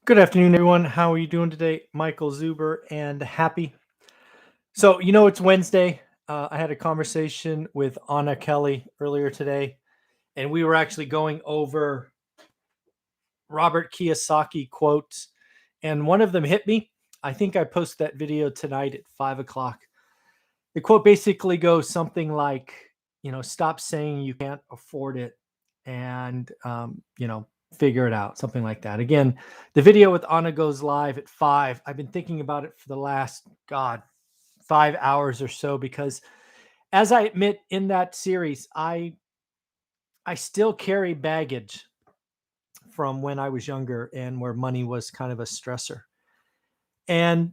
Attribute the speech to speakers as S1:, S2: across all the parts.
S1: Good afternoon, everyone. How are you doing today? Michael Zuber and Happy. So, it's Wednesday. I had a conversation with Anna Kelly earlier today, and we were actually going over Robert Kiyosaki quotes, and one of them hit me. I think I posted that video tonight at 5 o'clock. The quote basically goes something like, stop saying you can't afford it and, figure it out, something like that. Again, the video with Anna goes live at 5. I've been thinking about it for the last, 5 hours or so, because as I admit in that series, I still carry baggage from when I was younger and where money was kind of a stressor. And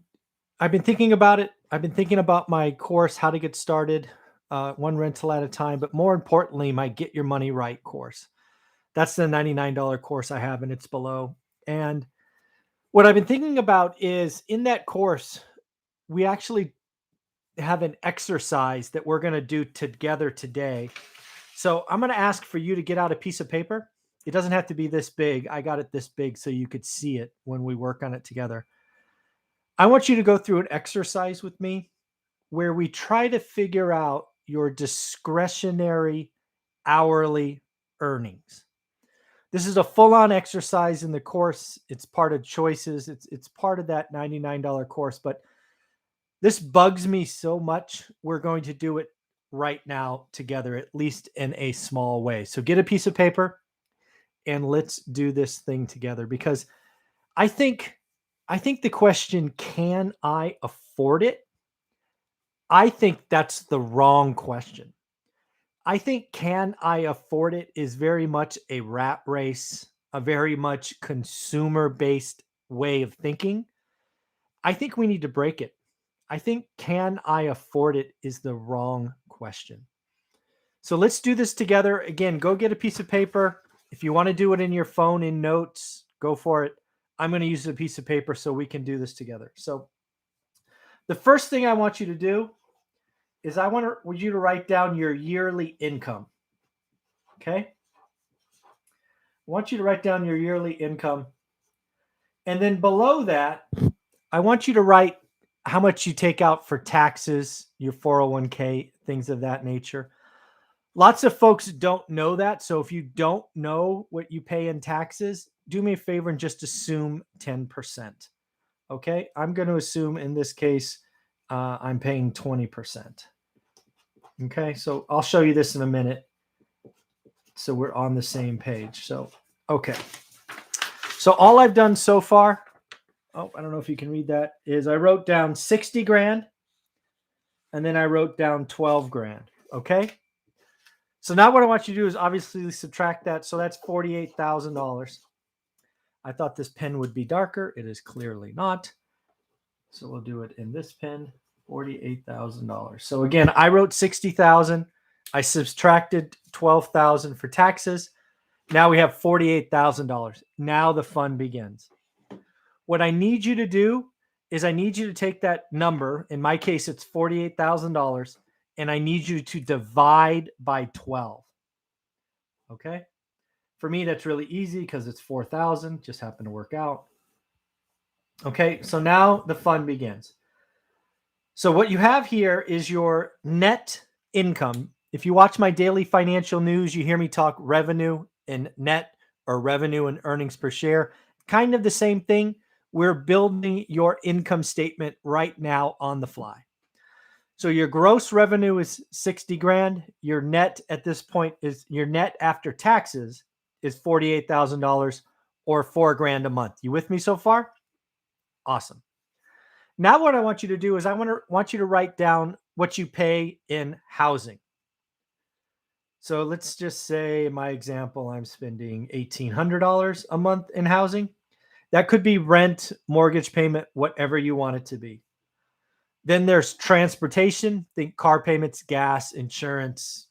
S1: I've been thinking about it. I've been thinking about my course, how to get started, one rental at a time, but more importantly, my Get Your Money Right course. That's the $99 course I have, and it's below. And what I've been thinking about is in that course, we actually have an exercise that we're going to do together today. So I'm going to ask for you to get out a piece of paper. It doesn't have to be this big. I got it this big so you could see it when we work on it together. I want you to go through an exercise with me where we try to figure out your discretionary hourly earnings. This is a full-on exercise in the course. It's part of choices. It's part of that $99 course, but this bugs me so much. We're going to do it right now together, at least in a small way. So get a piece of paper and let's do this thing together, because I think the question, can I afford it? I think that's the wrong question. I think can I afford it is very much a rat race, a very much consumer-based way of thinking. I think we need to break it. I think can I afford it is the wrong question. So let's do this together. Again, go get a piece of paper. If you want to do it in your phone in notes, go for it. I'm going to use a piece of paper so we can do this together. So the first thing I want you to do is I want you to write down your yearly income. Okay? I want you to write down your yearly income. And then below that, I want you to write how much you take out for taxes, your 401k, things of that nature. Lots of folks don't know that. So if you don't know what you pay in taxes, do me a favor and just assume 10%. Okay? I'm going to assume in this case, I'm paying 20%. Okay? So I'll show you this in a minute, so we're on the same page. So, okay. So all I've done so far, I don't know if you can read that, is I wrote down 60 grand and then I wrote down 12 grand. Okay. So now what I want you to do is obviously subtract that. So that's $48,000. I thought this pen would be darker. It is clearly not. So we'll do it in this pen, $48,000. So again, I wrote 60,000. I subtracted 12,000 for taxes. Now we have $48,000. Now the fun begins. What I need you to do is I need you to take that number. In my case, it's $48,000, and I need you to divide by 12. Okay? For me, that's really easy because it's 4,000. Just happened to work out. Okay, so now the fun begins. So what you have here is your net income. If you watch my daily financial news, you hear me talk revenue and net, or revenue and earnings per share. Kind of the same thing. We're building your income statement right now on the fly. So your gross revenue is 60 grand. Your net at this point is, your net after taxes is $48,000 or 4 grand a month. You with me so far? Awesome. Now what I want you to do is I want you to write down what you pay in housing. So let's just say in my example, I'm spending $1,800 a month in housing. That could be rent, mortgage payment, whatever you want it to be. Then there's transportation. Think car payments, gas, insurance,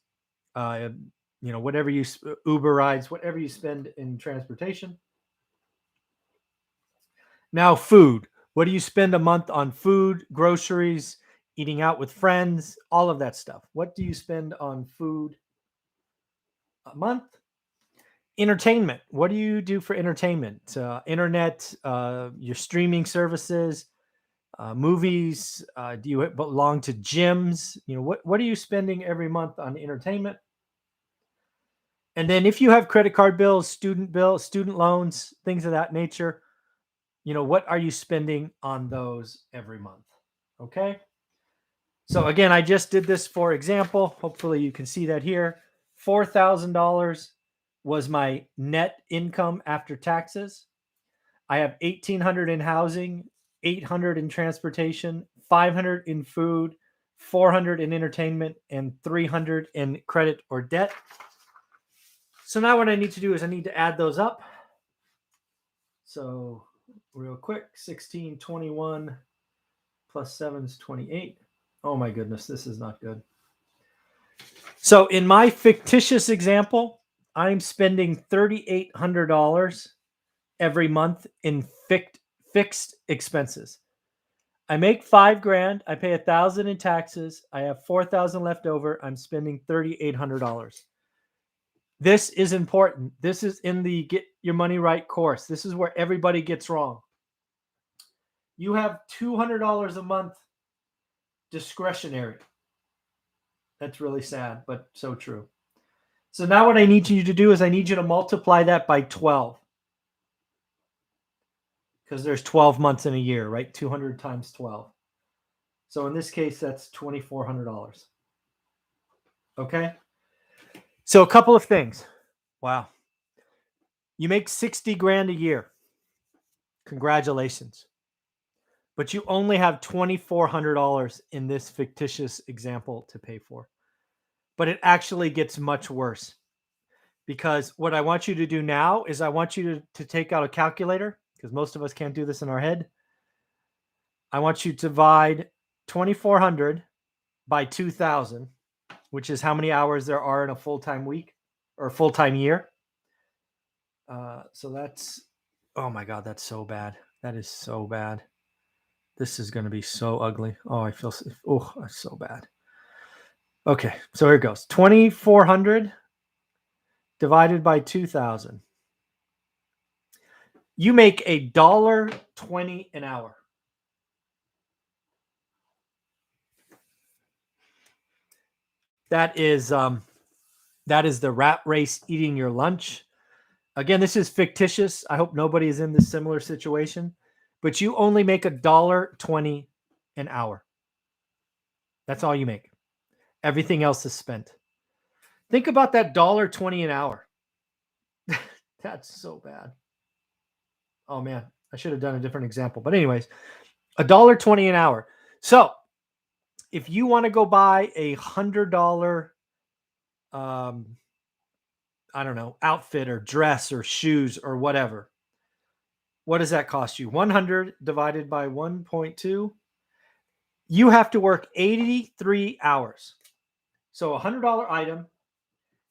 S1: whatever you, Uber rides, whatever you spend in transportation. Now food. What do you spend a month on food, groceries, eating out with friends, all of that stuff? What do you spend on food a month? Entertainment. What do you do for entertainment? Internet, your streaming services, movies. Do you belong to gyms? What are you spending every month on entertainment? And then if you have credit card bills, student loans, things of that nature, what are you spending on those every month? Okay. So again, I just did this for example. Hopefully you can see that here. $4,000 was my net income after taxes. I have 1,800 in housing, 800 in transportation, 500 in food, 400 in entertainment, and 300 in credit or debt. So now what I need to do is I need to add those up. So real quick, 1621 plus 7 is 28. Oh my goodness, this is not good. So in my fictitious example, I'm spending $3,800 every month in fixed expenses. I make $5,000. I pay $1,000 in taxes. I have $4,000 left over. I'm spending $3,800. This is important. This is in the Get Your Money Right course. This is where everybody gets wrong. You have $200 a month discretionary. That's really sad, but so true. So now what I need you to do is I need you to multiply that by 12. Because there's 12 months in a year, right? 200 times 12. So in this case, that's $2,400. Okay? So a couple of things. Wow. You make 60 grand a year. Congratulations. But you only have $2,400 in this fictitious example to pay for. But it actually gets much worse. Because what I want you to do now is I want you to take out a calculator, because most of us can't do this in our head. I want you to divide 2,400 by 2,000, which is how many hours there are in a full-time week or full-time year. So that's, oh my God, that's so bad. That is so bad. This is going to be so ugly. Oh, I feel, that's so bad. Okay, so here it goes. 2,400 divided by 2,000. You make $1.20 an hour. That is the rat race eating your lunch. Again, this is fictitious. I hope nobody is in this similar situation, but you only make $1.20 an hour. That's all you make. Everything else is spent. Think about that $1.20 an hour. That's so bad. Oh man, I should have done a different example. But anyways, $1.20 an hour. So if you want to go buy a $100, I don't know, outfit or dress or shoes or whatever, what does that cost you? 100 divided by 1.2. You have to work 83 hours. So a $100 item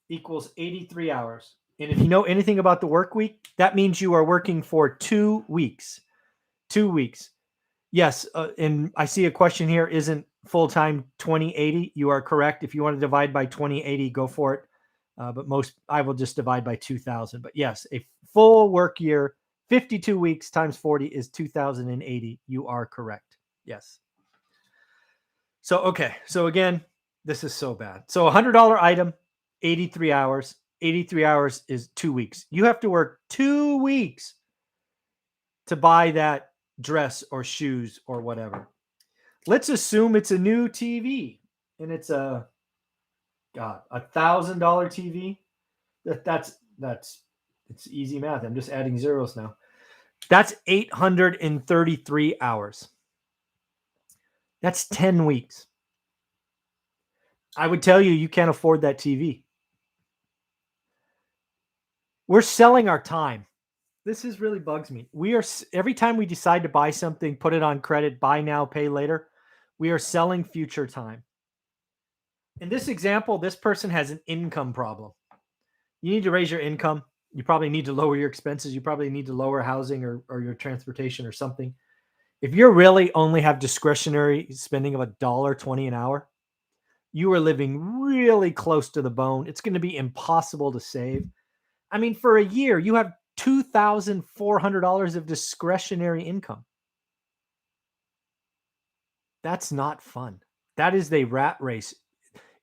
S1: equals 83 hours. And if you know anything about the work week, that means you are working for 2 weeks. 2 weeks. Yes, and I see a question here, isn't full-time 2080? You are correct. If you want to divide by 2080, go for it. But I will just divide by 2,000. But yes, a full work year, 52 weeks times 40 is 2,080. You are correct. Yes. So, okay. So again, this is so bad. So $100 item, 83 hours. 83 hours is 2 weeks. You have to work 2 weeks to buy that dress or shoes or whatever. Let's assume it's a new TV and it's a $1,000 TV. That's it's easy math. I'm just adding zeros now. That's 833 hours. That's 10 weeks. I would tell you can't afford that TV. We're selling our time. This really bugs me. Every time we decide to buy something, put it on credit, buy now, pay later, we are selling future time. In this example, this person has an income problem. You need to raise your income. You probably need to lower your expenses. You probably need to lower housing or your transportation or something. If you really only have discretionary spending of $1.20 an hour, you are living really close to the bone. It's going to be impossible to save. I mean, for a year, you have $2,400 of discretionary income. That's not fun. That is a rat race.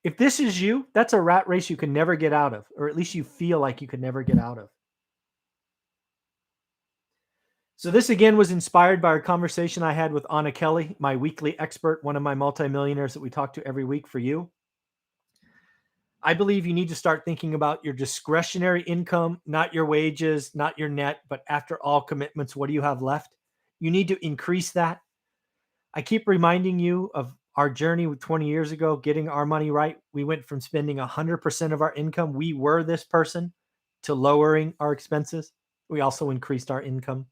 S1: If this is you, that's a rat race you can never get out of, or at least you feel like you could never get out of. So this again was inspired by our conversation I had with Anna Kelly, my weekly expert, one of my multimillionaires that we talk to every week for you. I believe you need to start thinking about your discretionary income, not your wages, not your net, but after all commitments, what do you have left? You need to increase that. I keep reminding you of our journey with 20 years ago, getting our money right. We went from spending 100% of our income, we were this person, to lowering our expenses. We also increased our income.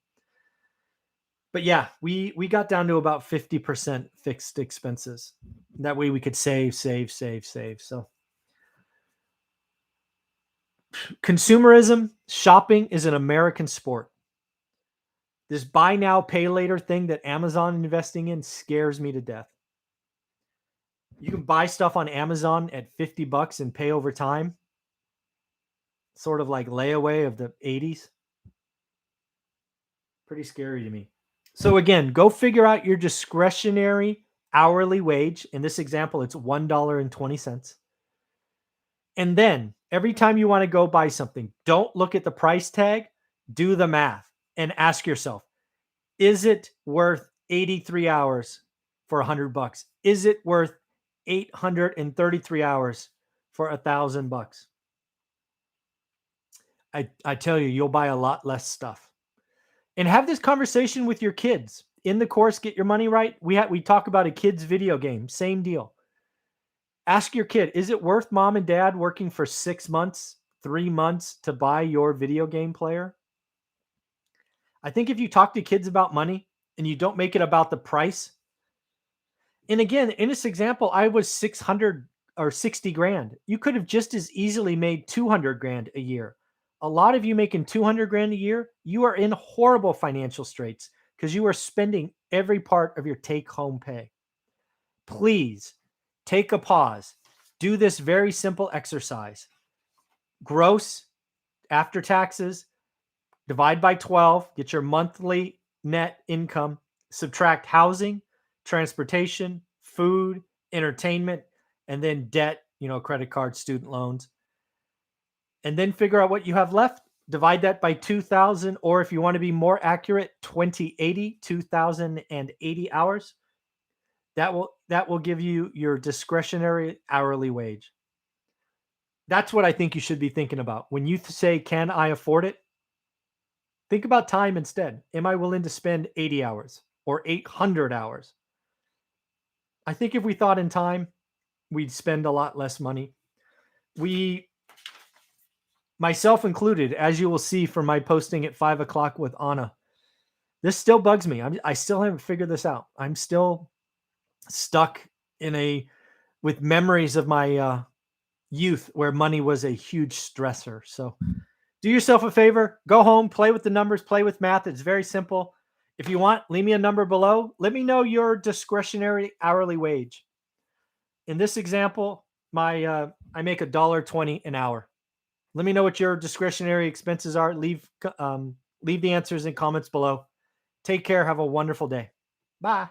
S1: But yeah, we got down to about 50% fixed expenses. That way we could save, save, save, save. So consumerism, shopping is an American sport. This buy now, pay later thing that Amazon investing in scares me to death. You can buy stuff on Amazon at $50 and pay over time. Sort of like layaway of the 80s. Pretty scary to me. So again, go figure out your discretionary hourly wage. In this example, it's $1.20. And then every time you want to go buy something, don't look at the price tag, do the math and ask yourself, is it worth 83 hours for $100? Is it worth 833 hours for $1,000? I tell you, you'll buy a lot less stuff. And have this conversation with your kids. In the course, Get Your Money Right, we talk about a kid's video game. Same deal. Ask your kid, is it worth mom and dad working for 6 months, 3 months to buy your video game player? I think if you talk to kids about money and you don't make it about the price, and again, in this example, I was 600 or 60 grand. You could have just as easily made 200 grand a year. A lot of you making 200 grand a year, you are in horrible financial straits because you are spending every part of your take home pay. Please take a pause. Do this very simple exercise. Gross after taxes, divide by 12, get your monthly net income, subtract housing, transportation, food, entertainment, and then debt, credit cards, student loans. And then figure out what you have left. Divide that by 2,000, or if you want to be more accurate, 2,080 hours. That will give you your discretionary hourly wage. That's what I think you should be thinking about. When you say, can I afford it? Think about time instead. Am I willing to spend 80 hours or 800 hours? I think if we thought in time, we'd spend a lot less money. Myself included, as you will see from my posting at 5 o'clock with Anna, this still bugs me. I still haven't figured this out. I'm still stuck with memories of my youth where money was a huge stressor. So do yourself a favor, go home, play with the numbers, play with math. It's very simple. If you want, leave me a number below. Let me know your discretionary hourly wage. In this example, I make $1.20 an hour. Let me know what your discretionary expenses are. Leave the answers in comments below. Take care. Have a wonderful day. Bye.